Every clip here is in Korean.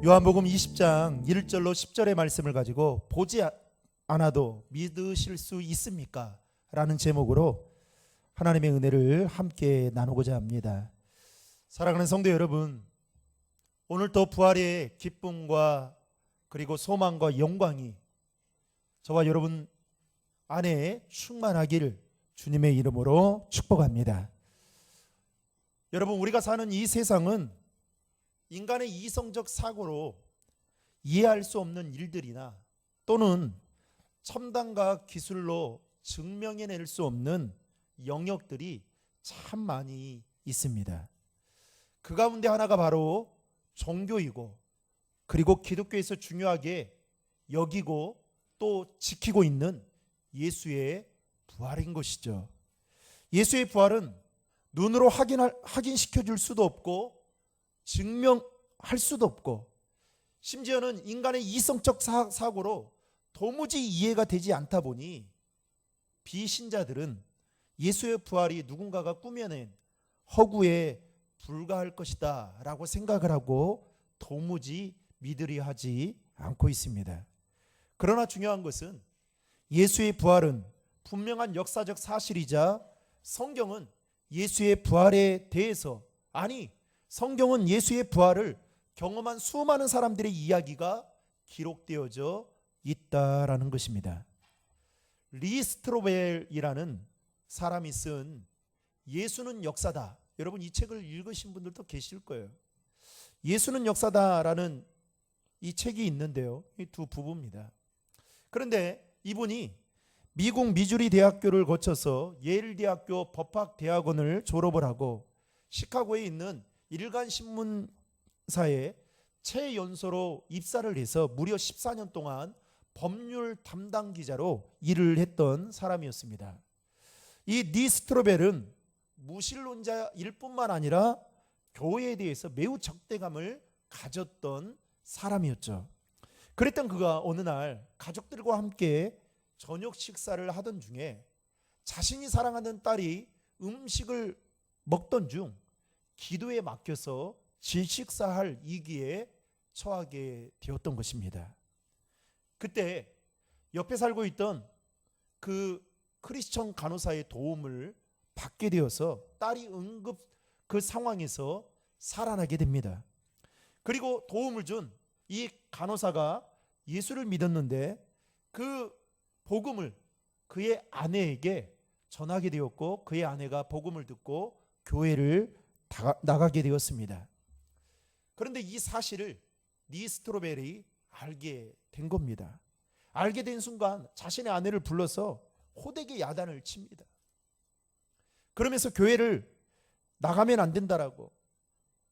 요한복음 20장 1절로 10절의 말씀을 가지고 보지 않아도 믿으실 수 있습니까? 라는 제목으로 하나님의 은혜를 함께 나누고자 합니다. 사랑하는 성도 여러분, 오늘도 부활의 기쁨과 그리고 소망과 영광이 저와 여러분 안에 충만하기를 주님의 이름으로 축복합니다. 여러분, 우리가 사는 이 세상은 인간의 이성적 사고로 이해할 수 없는 일들이나 또는 첨단과 기술로 증명해낼 수 없는 영역들이 참 많이 있습니다. 그 가운데 하나가 바로 종교이고, 그리고 기독교에서 중요하게 여기고 또 지키고 있는 예수의 부활인 것이죠. 예수의 부활은 눈으로 확인시켜 줄 수도 없고 증명할 수도 없고, 심지어는 인간의 이성적 사고로 도무지 이해가 되지 않다 보니 비신자들은 예수의 부활이 누군가가 꾸며낸 허구에 불과할 것이다 라고 생각을 하고 도무지 믿으려 하지 않고 있습니다. 그러나 중요한 것은 예수의 부활은 분명한 역사적 사실이자, 성경은 예수의 부활에 대해서, 성경은 예수의 부활을 경험한 수많은 사람들의 이야기가 기록되어져 있다라는 것입니다. 리 스트로벨이라는 사람이 쓴 예수는 역사다, 여러분 이 책을 읽으신 분들도 계실 거예요. 예수는 역사다라는 이 책이 있는데요, 이 두 부부입니다. 그런데 이분이 미국 미주리 대학교를 거쳐서 예일 대학교 법학대학원을 졸업을 하고 시카고에 있는 일간 신문사에 최연소로 입사를 해서 무려 14년 동안 법률 담당 기자로 일을 했던 사람이었습니다. 이 리 스트로벨은 무신론자일 뿐만 아니라 교회에 대해서 매우 적대감을 가졌던 사람이었죠. 그랬던 그가 어느 날 가족들과 함께 저녁 식사를 하던 중에 자신이 사랑하는 딸이 음식을 먹던 중 기도에 막혀서 질식사할 위기에 처하게 되었던 것입니다. 그때 옆에 살고 있던 그 크리스천 간호사의 도움을 받게 되어서 딸이 응급 그 상황에서 살아나게 됩니다. 그리고 도움을 준 이 간호사가 예수를 믿었는데 그 복음을 그의 아내에게 전하게 되었고, 그의 아내가 복음을 듣고 교회를 나가게 되었습니다. 그런데 이 사실을 리 스트로벨이 알게 된 겁니다. 알게 된 순간 자신의 아내를 불러서 호되게 야단을 칩니다. 그러면서 교회를 나가면 안 된다라고,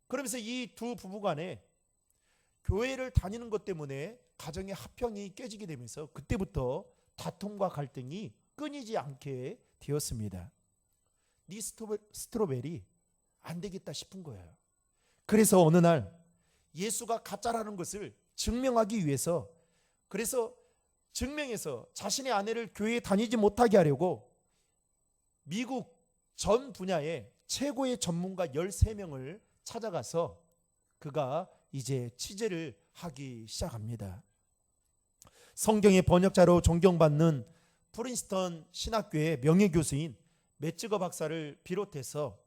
그러면서 이 두 부부간에 교회를 다니는 것 때문에 가정의 화평이 깨지게 되면서 그때부터 다툼과 갈등이 끊이지 않게 되었습니다. 리 스트로벨이 안 되겠다 싶은 거예요. 그래서 어느 날 예수가 가짜라는 것을 증명하기 위해서, 그래서 증명해서 자신의 아내를 교회에 다니지 못하게 하려고 미국 전 분야의 최고의 전문가 13명을 찾아가서 그가 이제 취재를 하기 시작합니다. 성경의 번역자로 존경받는 프린스턴 신학교의 명예교수인 매츠거 박사를 비롯해서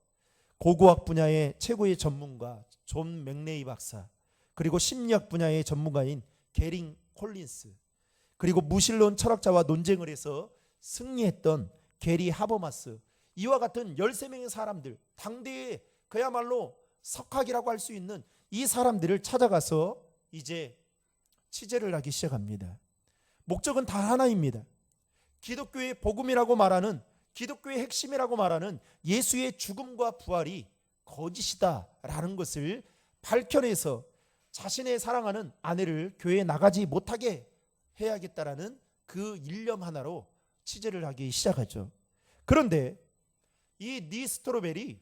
고고학 분야의 최고의 전문가 존 맥레이 박사, 그리고 심리학 분야의 전문가인 게링 콜린스, 그리고 무신론 철학자와 논쟁을 해서 승리했던 게리 하버마스, 이와 같은 13명의 사람들, 당대의 그야말로 석학이라고 할 수 있는 이 사람들을 찾아가서 이제 취재를 하기 시작합니다. 목적은 단 하나입니다. 기독교의 복음이라고 말하는, 기독교의 핵심이라고 말하는 예수의 죽음과 부활이 거짓이다라는 것을 밝혀내서 자신의 사랑하는 아내를 교회에 나가지 못하게 해야겠다라는 그 일념 하나로 취재를 하기 시작하죠. 그런데 이 리 스트로벨이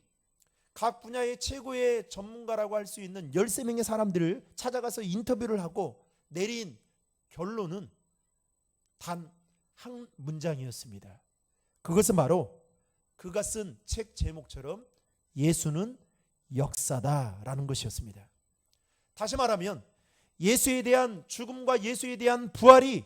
각 분야의 최고의 전문가라고 할 수 있는 13명의 사람들을 찾아가서 인터뷰를 하고 내린 결론은 단 한 문장이었습니다. 그것은 바로 그가 쓴 책 제목처럼 예수는 역사다라는 것이었습니다. 다시 말하면 예수에 대한 죽음과 예수에 대한 부활이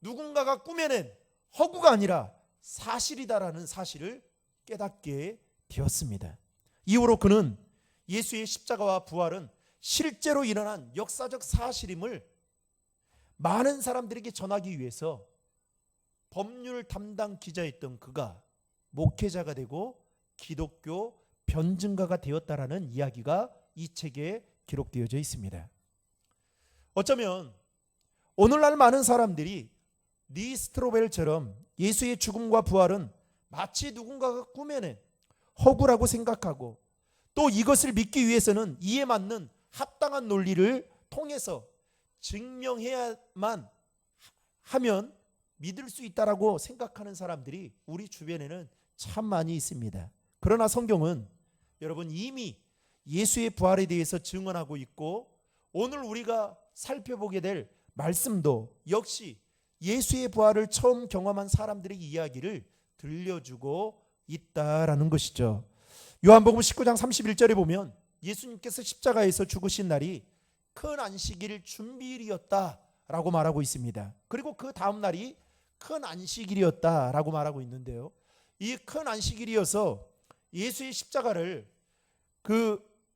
누군가가 꾸며낸 허구가 아니라 사실이다라는 사실을 깨닫게 되었습니다. 이후로 그는 예수의 십자가와 부활은 실제로 일어난 역사적 사실임을 많은 사람들에게 전하기 위해서 법률 담당 기자였던 그가 목회자가 되고 기독교 변증가가 되었다라는 이야기가 이 책에 기록되어져 있습니다. 어쩌면 오늘날 많은 사람들이 리 스트로벨처럼 예수의 죽음과 부활은 마치 누군가가 꾸며낸 허구라고 생각하고, 또 이것을 믿기 위해서는 이에 맞는 합당한 논리를 통해서 증명해야만 하면 믿을 수 있다라고 생각하는 사람들이 우리 주변에는 참 많이 있습니다. 그러나 성경은 여러분 이미 예수의 부활에 대해서 증언하고 있고, 오늘 우리가 살펴보게 될 말씀도 역시 예수의 부활을 처음 경험한 사람들의 이야기를 들려주고 있다라는 것이죠. 요한복음 19장 31절에 보면 예수님께서 십자가에서 죽으신 날이 큰 안식일 준비일이었다라고 말하고 있습니다. 그리고 그 다음 날이 큰 안식일이었다라고 말하고 있는데요, 이 큰 안식일이어서 예수의 십자가를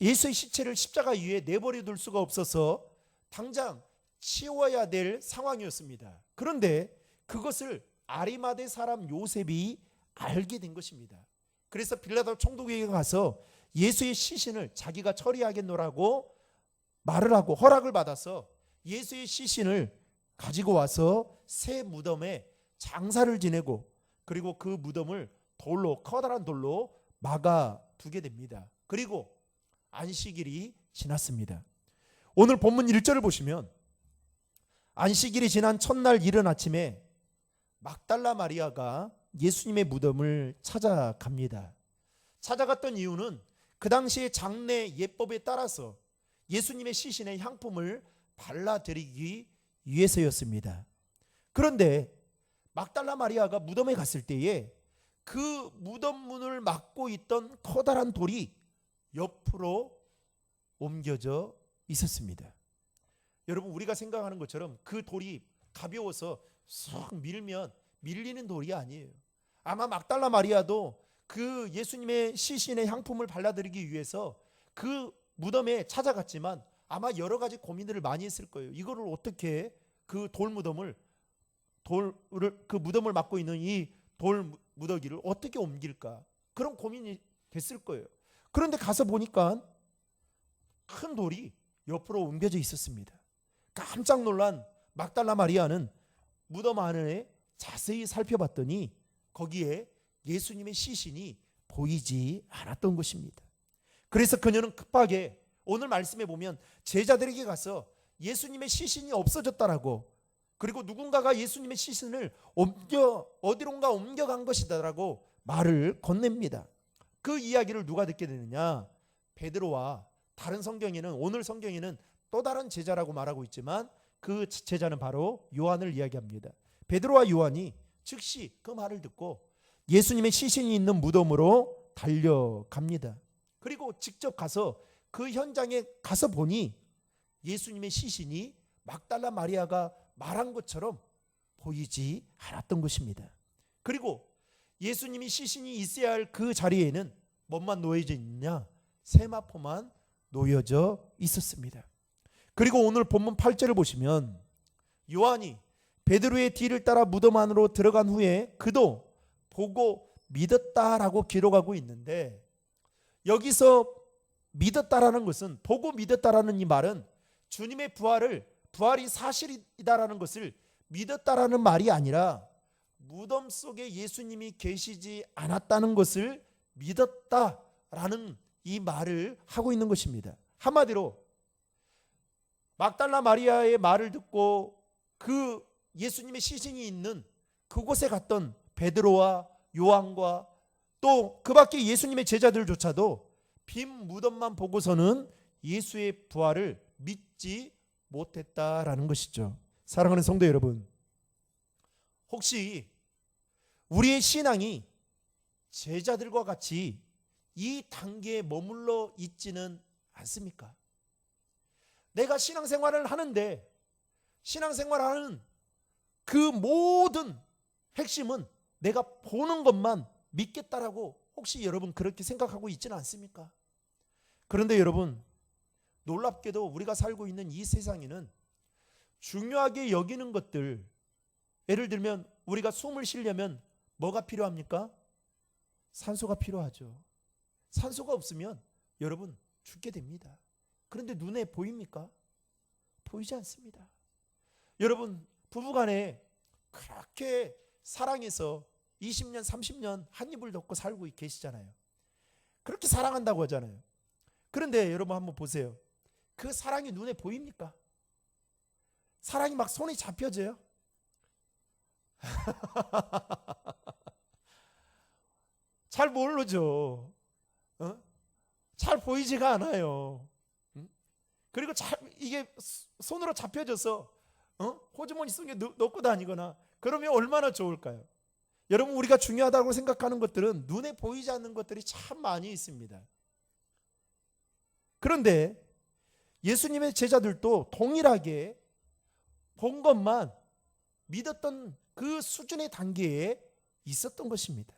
예수의 시체를 십자가 위에 내버려 둘 수가 없어서 당장 치워야 될 상황이었습니다. 그런데 그것을 아리마대 사람 요셉이 알게 된 것입니다. 그래서 빌라도 총독에게 가서 예수의 시신을 자기가 처리하겠노라고 말을 하고 허락을 받아서 예수의 시신을 가지고 와서 새 무덤에 장사를 지내고, 그리고 그 무덤을 커다란 돌로 막아 두게 됩니다. 그리고 안식일이 지났습니다. 오늘 본문 1절을 보시면 안식일이 지난 첫날 이른 아침에 막달라 마리아가 예수님의 무덤을 찾아갑니다. 찾아갔던 이유는 그 당시의 장례 예법에 따라서 예수님의 시신에 향품을 발라드리기 위해서였습니다. 그런데 막달라 마리아가 무덤에 갔을 때에 그 무덤 문을 막고 있던 커다란 돌이 옆으로 옮겨져 있었습니다. 여러분, 우리가 생각하는 것처럼 그 돌이 가벼워서 쏙 밀면 밀리는 돌이 아니에요. 아마 막달라 마리아도 그 예수님의 시신에 향품을 발라드리기 위해서 그 무덤에 찾아갔지만 아마 여러 가지 고민들을 많이 했을 거예요. 이거를 어떻게 그 그 무덤을 막고 있는 이 돌 무더기를 어떻게 옮길까, 그런 고민이 됐을 거예요. 그런데 가서 보니까 큰 돌이 옆으로 옮겨져 있었습니다. 깜짝 놀란 막달라 마리아는 무덤 안에 자세히 살펴봤더니 거기에 예수님의 시신이 보이지 않았던 것입니다. 그래서 그녀는 급하게 오늘 말씀에 보면 제자들에게 가서 예수님의 시신이 없어졌다라고, 그리고 누군가가 예수님의 시신을 어디론가 옮겨간 것이다라고 말을 건넵니다. 그 이야기를 누가 듣게 되느냐? 베드로와 다른 성경에는, 오늘 성경에는 또 다른 제자라고 말하고 있지만 그 제자는 바로 요한을 이야기합니다. 베드로와 요한이 즉시 그 말을 듣고 예수님의 시신이 있는 무덤으로 달려갑니다. 그리고 직접 가서 그 현장에 가서 보니 예수님의 시신이 막달라 마리아가 말한 것처럼 보이지 않았던 것입니다. 그리고 예수님이 시신이 있어야 할 그 자리에는 뭐만 놓여져 있느냐? 세마포만 놓여져 있었습니다. 그리고 오늘 본문 8절을 보시면 요한이 베드로의 뒤를 따라 무덤 안으로 들어간 후에 그도 보고 믿었다라고 기록하고 있는데, 여기서 믿었다라는 것은, 보고 믿었다라는 이 말은 주님의 부활이 사실이다라는 것을 믿었다라는 말이 아니라 무덤 속에 예수님이 계시지 않았다는 것을 믿었다라는 이 말을 하고 있는 것입니다. 한마디로 막달라 마리아의 말을 듣고 그 예수님의 시신이 있는 그곳에 갔던 베드로와 요한과 또 그 밖에 예수님의 제자들조차도 빈 무덤만 보고서는 예수의 부활을 믿지 못했다라는 것이죠. 사랑하는 성도 여러분, 혹시 우리의 신앙이 제자들과 같이 이 단계에 머물러 있지는 않습니까? 내가 신앙생활을 하는데 신앙생활하는 그 모든 핵심은 내가 보는 것만 믿겠다라고 혹시 여러분 그렇게 생각하고 있지는 않습니까? 그런데 여러분, 놀랍게도 우리가 살고 있는 이 세상에는 중요하게 여기는 것들, 예를 들면 우리가 숨을 쉬려면 뭐가 필요합니까? 산소가 필요하죠. 산소가 없으면 여러분 죽게 됩니다. 그런데 눈에 보입니까? 보이지 않습니다. 여러분, 부부간에 그렇게 사랑해서 20년 30년 한 입을 덮고 살고 계시잖아요. 그렇게 사랑한다고 하잖아요. 그런데 여러분 한번 보세요. 그 사랑이 눈에 보입니까? 사랑이 막 손에 잡혀져요? 잘 모르죠. 잘 보이지가 않아요. 그리고 이게 손으로 잡혀져서 호주머니 속에 넣고 다니거나 그러면 얼마나 좋을까요? 여러분, 우리가 중요하다고 생각하는 것들은 눈에 보이지 않는 것들이 참 많이 있습니다. 그런데 예수님의 제자들도 동일하게 본 것만 믿었던 그 수준의 단계에 있었던 것입니다.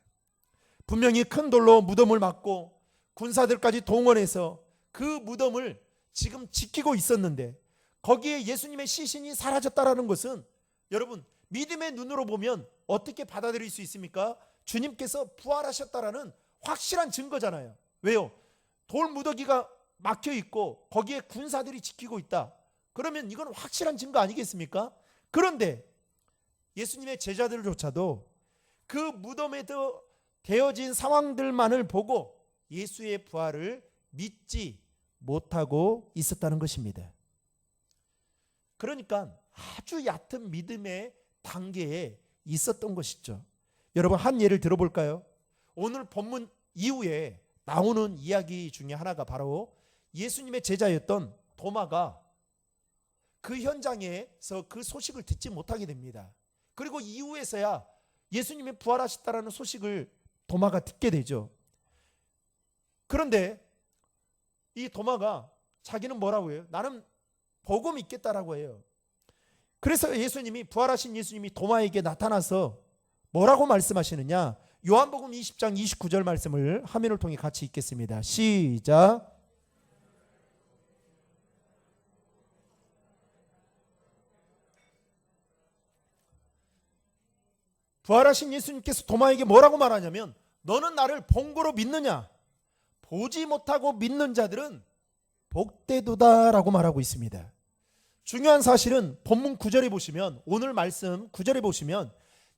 분명히 큰 돌로 무덤을 막고 군사들까지 동원해서 그 무덤을 지금 지키고 있었는데 거기에 예수님의 시신이 사라졌다라는 것은 여러분, 믿음의 눈으로 보면 어떻게 받아들일 수 있습니까? 주님께서 부활하셨다라는 확실한 증거잖아요. 왜요? 돌 무더기가 막혀 있고 거기에 군사들이 지키고 있다. 그러면 이건 확실한 증거 아니겠습니까? 그런데 예수님의 제자들조차도 그 무덤에 되어진 상황들만을 보고 예수의 부활을 믿지 못하고 있었다는 것입니다. 그러니까 아주 얕은 믿음의 단계에 있었던 것이죠. 여러분, 한 예를 들어볼까요? 오늘 본문 이후에 나오는 이야기 중에 하나가 바로 예수님의 제자였던 도마가 그 현장에서 그 소식을 듣지 못하게 됩니다. 그리고 이후에서야 예수님이 부활하셨다는 소식을 도마가 듣게 되죠. 그런데 이 도마가 자기는 뭐라고 해요? 나는 보고 믿겠다라고 해요. 그래서 예수님이, 부활하신 예수님이 도마에게 나타나서 뭐라고 말씀하시느냐? 요한복음 20장 29절 말씀을 화면을 통해 같이 읽겠습니다. 시작. 부활하신 예수님께서 도마에게 뭐라고 말하냐면, 너는 나를 본 거로 믿느냐? 보지 못하고 믿는 자들은 복되도다라고 말하고 있습니다. 중요한 사실은 본문 9절에 보시면, 오늘 말씀 9절에 보시면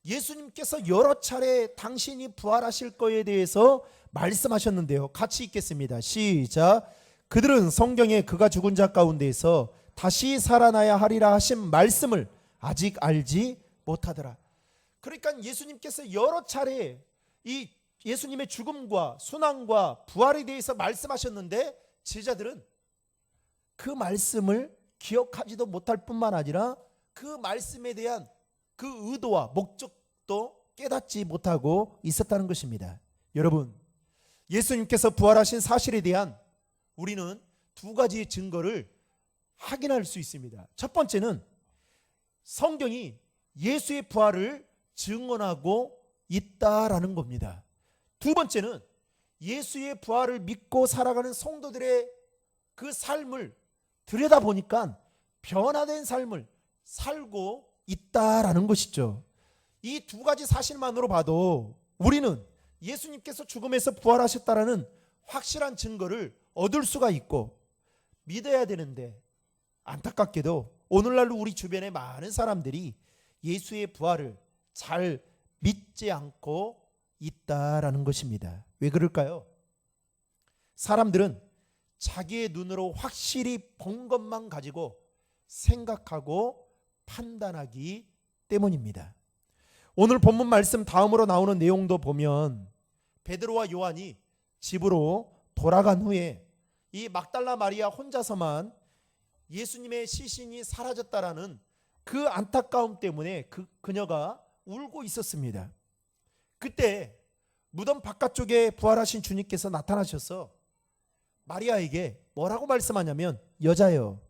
예수님께서 여러 차례 당신이 부활하실 거에 대해서 말씀하셨는데요. 같이 읽겠습니다. 시작. 그들은 성경에 그가 죽은 자 가운데에서 다시 살아나야 하리라 하신 말씀을 아직 알지 못하더라. 그러니까 예수님께서 여러 차례 이 예수님의 죽음과 순환과 부활에 대해서 말씀하셨는데 제자들은 그 말씀을 기억하지도 못할 뿐만 아니라 그 말씀에 대한 그 의도와 목적도 깨닫지 못하고 있었다는 것입니다. 여러분, 예수님께서 부활하신 사실에 대한 우리는 두 가지의 증거를 확인할 수 있습니다. 첫 번째는 성경이 예수의 부활을 증언하고 있다라는 겁니다. 두 번째는 예수의 부활을 믿고 살아가는 성도들의 그 삶을 들여다보니까 변화된 삶을 살고 있다라는 것이죠. 이 두 가지 사실만으로 봐도 우리는 예수님께서 죽음에서 부활하셨다라는 확실한 증거를 얻을 수가 있고 믿어야 되는데, 안타깝게도 오늘날 우리 주변에 많은 사람들이 예수의 부활을 잘 믿지 않고 있다라는 것입니다. 왜 그럴까요? 사람들은 자기의 눈으로 확실히 본 것만 가지고 생각하고 판단하기 때문입니다. 오늘 본문 말씀 다음으로 나오는 내용도 보면 베드로와 요한이 집으로 돌아간 후에 이 막달라 마리아 혼자서만 예수님의 시신이 사라졌다라는 그 안타까움 때문에 그녀가 울고 있었습니다. 그때 무덤 바깥쪽에 부활하신 주님께서 나타나셔서 마리아에게 뭐라고 말씀하냐면, 여자여,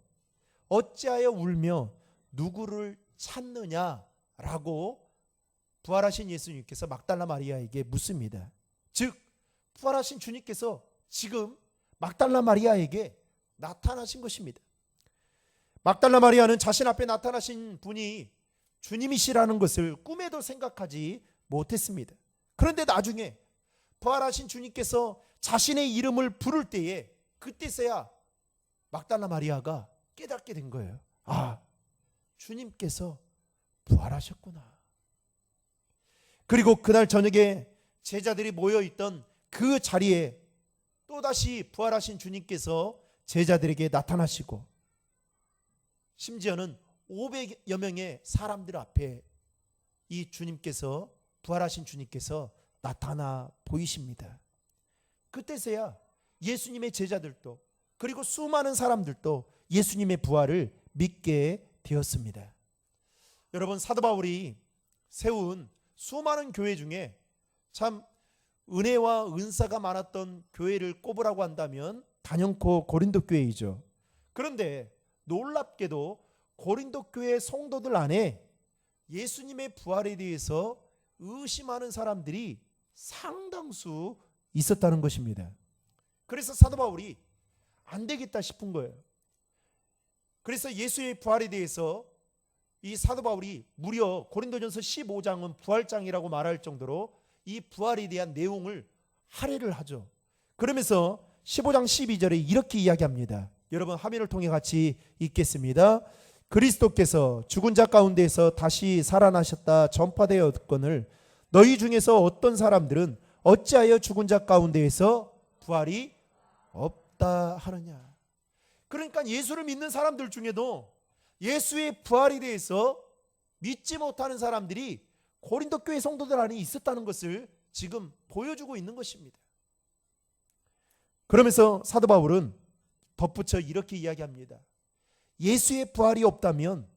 어찌하여 울며 누구를 찾느냐라고 부활하신 예수님께서 막달라 마리아에게 묻습니다. 즉 부활하신 주님께서 지금 막달라 마리아에게 나타나신 것입니다. 막달라 마리아는 자신 앞에 나타나신 분이 주님이시라는 것을 꿈에도 생각하지 못했습니다. 그런데 나중에 부활하신 주님께서 자신의 이름을 부를 때에 그때서야 막달라 마리아가 깨닫게 된 거예요. 아, 주님께서 부활하셨구나. 그리고 그날 저녁에 제자들이 모여있던 그 자리에 또다시 부활하신 주님께서 제자들에게 나타나시고 심지어는 500여 명의 사람들 앞에 이 주님께서 부활하신 주님께서 나타나 보이십니다. 그때서야 예수님의 제자들도 그리고 수많은 사람들도 예수님의 부활을 믿게 되었습니다. 여러분, 사도 바울이 세운 수많은 교회 중에 참 은혜와 은사가 많았던 교회를 꼽으라고 한다면 단연코 고린도 교회이죠. 그런데 놀랍게도 고린도 교회 성도들 안에 예수님의 부활에 대해서 의심하는 사람들이 상당수 있었다는 것입니다. 그래서 사도 바울이 안 되겠다 싶은 거예요. 그래서 예수의 부활에 대해서 이 사도 바울이 무려 고린도전서 15장은 부활장이라고 말할 정도로 이 부활에 대한 내용을 할애를 하죠. 그러면서 15장 12절에 이렇게 이야기합니다. 여러분 화면을 통해 같이 읽겠습니다. 그리스도께서 죽은 자 가운데에서 다시 살아나셨다 전파되었거늘 너희 중에서 어떤 사람들은 어찌하여 죽은 자 가운데에서 부활이 없다 하느냐. 그러니까 예수를 믿는 사람들 중에도 예수의 부활에 대해서 믿지 못하는 사람들이 고린도 교회 성도들 안에 있었다는 것을 지금 보여주고 있는 것입니다. 그러면서 사도 바울은 덧붙여 이렇게 이야기합니다. 예수의 부활이 없다면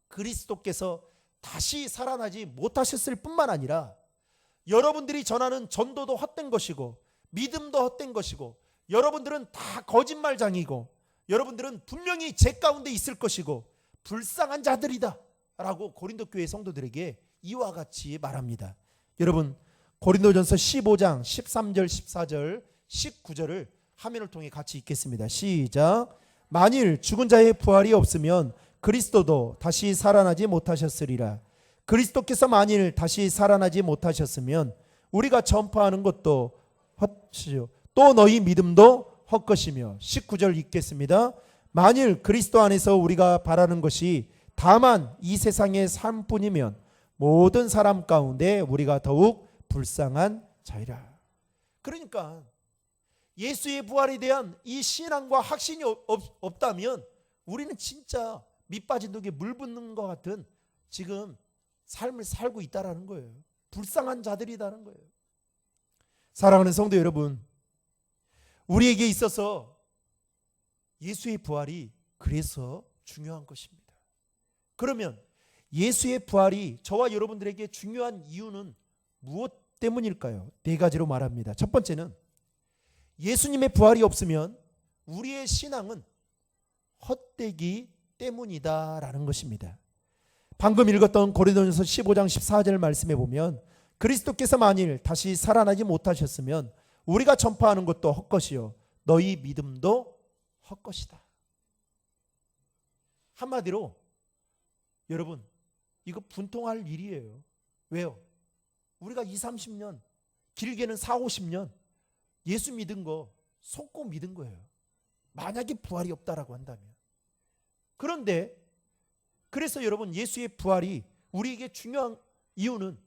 그리스도께서 다시 살아나지 못하셨을 뿐만 아니라 여러분들이 전하는 전도도 헛된 것이고 믿음도 헛된 것이고 여러분들은 다 거짓말장이고 여러분들은 분명히 제 가운데 있을 것이고 불쌍한 자들이다 라고 고린도 교회 성도들에게 이와 같이 말합니다. 여러분 고린도전서 15장 13절 14절 19절을 화면을 통해 같이 읽겠습니다. 시작. 만일 죽은 자의 부활이 없으면 그리스도도 다시 살아나지 못하셨으리라. 그리스도께서 만일 다시 살아나지 못하셨으면 우리가 전파하는 것도 헛이요 또 너희 믿음도 헛것이며. 19절 읽겠습니다. 만일 그리스도 안에서 우리가 바라는 것이 다만 이 세상의 삶뿐이면 모든 사람 가운데 우리가 더욱 불쌍한 자이라. 그러니까 예수의 부활에 대한 이 신앙과 확신이 없다면 우리는 진짜 밑 빠진 독에 물 붓는 것 같은 지금 삶을 살고 있다라는 거예요. 불쌍한 자들이라는 거예요. 사랑하는 성도 여러분, 우리에게 있어서 예수의 부활이 그래서 중요한 것입니다. 그러면 예수의 부활이 저와 여러분들에게 중요한 이유는 무엇 때문일까요? 네 가지로 말합니다. 첫 번째는 예수님의 부활이 없으면 우리의 신앙은 헛되기 때문이다라는 것입니다. 방금 읽었던 고린도전서 15장 14절 말씀에 보면 그리스도께서 만일 다시 살아나지 못하셨으면 우리가 전파하는 것도 헛것이요 너희 믿음도 헛것이다. 한마디로 여러분 이거 분통할 일이에요. 왜요? 우리가 20, 30년 길게는 40, 50년 예수 믿은 거 속고 믿은 거예요. 만약에 부활이 없다라고 한다면. 그런데 그래서 여러분 예수의 부활이 우리에게 중요한 이유는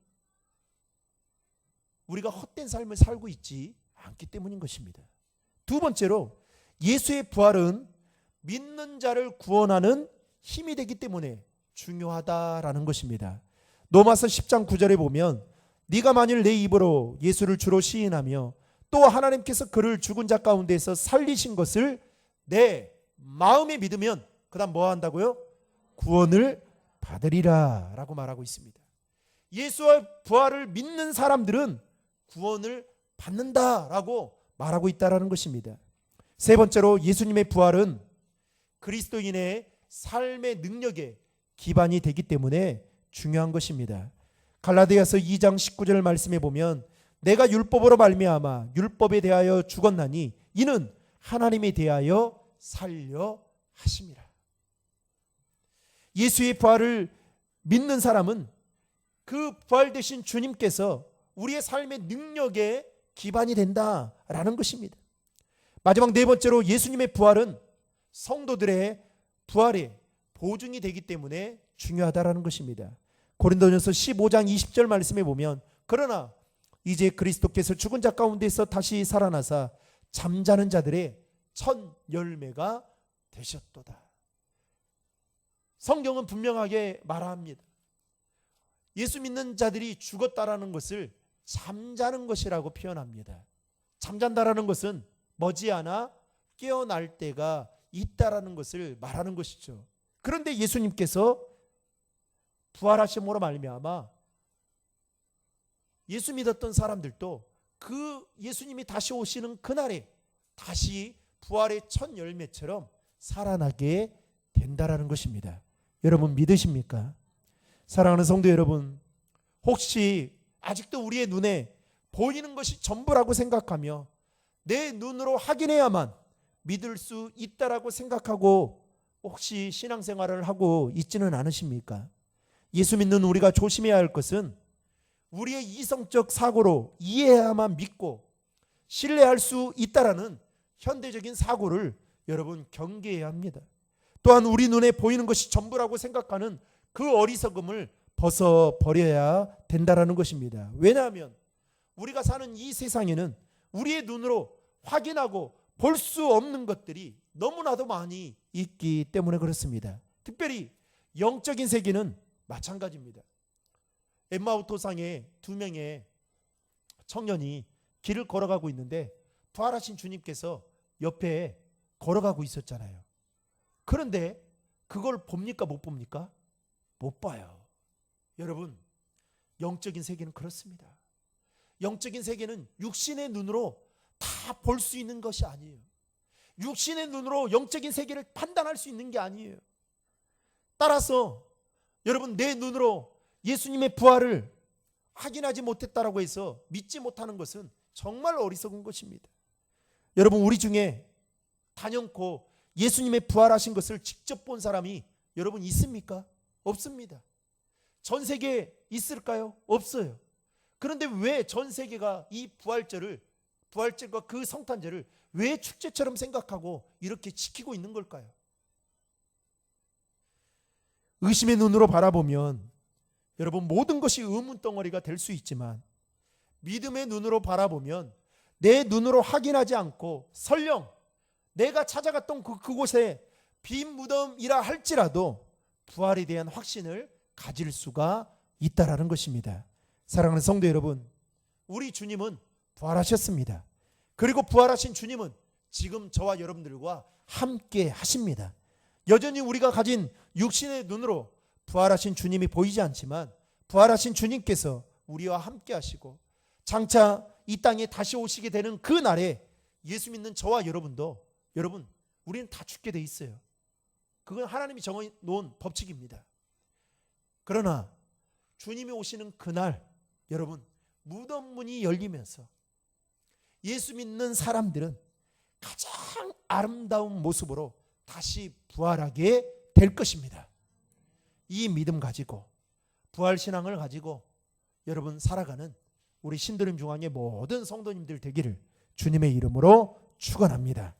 우리가 헛된 삶을 살고 있지 않기 때문인 것입니다. 두 번째로 예수의 부활은 믿는 자를 구원하는 힘이 되기 때문에 중요하다라는 것입니다. 로마서 10장 9절에 보면 네가 만일 내 입으로 예수를 주로 시인하며 또 하나님께서 그를 죽은 자 가운데서 살리신 것을 내 마음에 믿으면 그 다음 뭐 한다고요? 구원을 받으리라 라고 말하고 있습니다. 예수의 부활을 믿는 사람들은 구원을 받는다라고 말하고 있다는 것입니다. 세 번째로 예수님의 부활은 그리스도인의 삶의 능력에 기반이 되기 때문에 중요한 것입니다. 갈라디아서 2장 19절 말씀에 보면 내가 율법으로 말미암아 율법에 대하여 죽었나니 이는 하나님에 대하여 살려 하심이라. 예수의 부활을 믿는 사람은 그 부활되신 주님께서 우리의 삶의 능력에 기반이 된다라는 것입니다. 마지막 네 번째로 예수님의 부활은 성도들의 부활의 보증이 되기 때문에 중요하다라는 것입니다. 고린도전서 15장 20절 말씀에 보면 그러나 이제 그리스도께서 죽은 자 가운데서 다시 살아나사 잠자는 자들의 첫 열매가 되셨도다. 성경은 분명하게 말합니다. 예수 믿는 자들이 죽었다라는 것을 잠자는 것이라고 표현합니다. 잠잔다라는 것은 머지않아 깨어날 때가 있다라는 것을 말하는 것이죠. 그런데 예수님께서 부활하심으로 말미암아 예수 믿었던 사람들도 그 예수님이 다시 오시는 그날에 다시 부활의 첫 열매처럼 살아나게 된다라는 것입니다. 여러분 믿으십니까? 사랑하는 성도 여러분, 혹시 아직도 우리의 눈에 보이는 것이 전부라고 생각하며 내 눈으로 확인해야만 믿을 수 있다라고 생각하고 혹시 신앙생활을 하고 있지는 않으십니까? 예수 믿는 우리가 조심해야 할 것은 우리의 이성적 사고로 이해해야만 믿고 신뢰할 수 있다라는 현대적인 사고를 여러분 경계해야 합니다. 또한 우리 눈에 보이는 것이 전부라고 생각하는 그 어리석음을 벗어버려야 된다라는 것입니다. 왜냐하면 우리가 사는 이 세상에는 우리의 눈으로 확인하고 볼 수 없는 것들이 너무나도 많이 있기 때문에 그렇습니다. 특별히 영적인 세계는 마찬가지입니다. 엠마오 도상에 두 명의 청년이 길을 걸어가고 있는데 부활하신 주님께서 옆에 걸어가고 있었잖아요. 그런데 그걸 봅니까 못 봅니까? 못 봐요. 여러분, 영적인 세계는 그렇습니다. 영적인 세계는 육신의 눈으로 다 볼 수 있는 것이 아니에요. 육신의 눈으로 영적인 세계를 판단할 수 있는 게 아니에요. 따라서 여러분, 내 눈으로 예수님의 부활을 확인하지 못했다라고 해서 믿지 못하는 것은 정말 어리석은 것입니다. 여러분, 우리 중에 단연코 예수님의 부활하신 것을 직접 본 사람이 여러분 있습니까? 없습니다. 전 세계에 있을까요? 없어요. 그런데 왜 전 세계가 이 부활절과 그 성탄절을 왜 축제처럼 생각하고 이렇게 지키고 있는 걸까요? 의심의 눈으로 바라보면 여러분 모든 것이 의문덩어리가 될 수 있지만 믿음의 눈으로 바라보면 내 눈으로 확인하지 않고 설령 내가 찾아갔던 그곳에 빈 무덤이라 할지라도 부활에 대한 확신을 가질 수가 있다라는 것입니다. 사랑하는 성도 여러분, 우리 주님은 부활하셨습니다. 그리고 부활하신 주님은 지금 저와 여러분들과 함께 하십니다. 여전히 우리가 가진 육신의 눈으로 부활하신 주님이 보이지 않지만 부활하신 주님께서 우리와 함께 하시고 장차 이 땅에 다시 오시게 되는 그 날에 예수 믿는 저와 여러분도 여러분 우리는 다 죽게 돼 있어요. 그건 하나님이 정해놓은 법칙입니다. 그러나 주님이 오시는 그날 여러분 무덤 문이 열리면서 예수 믿는 사람들은 가장 아름다운 모습으로 다시 부활하게 될 것입니다. 이 믿음 가지고 부활신앙을 가지고 여러분 살아가는 우리 신도림 중앙의 모든 성도님들 되기를 주님의 이름으로 축원합니다.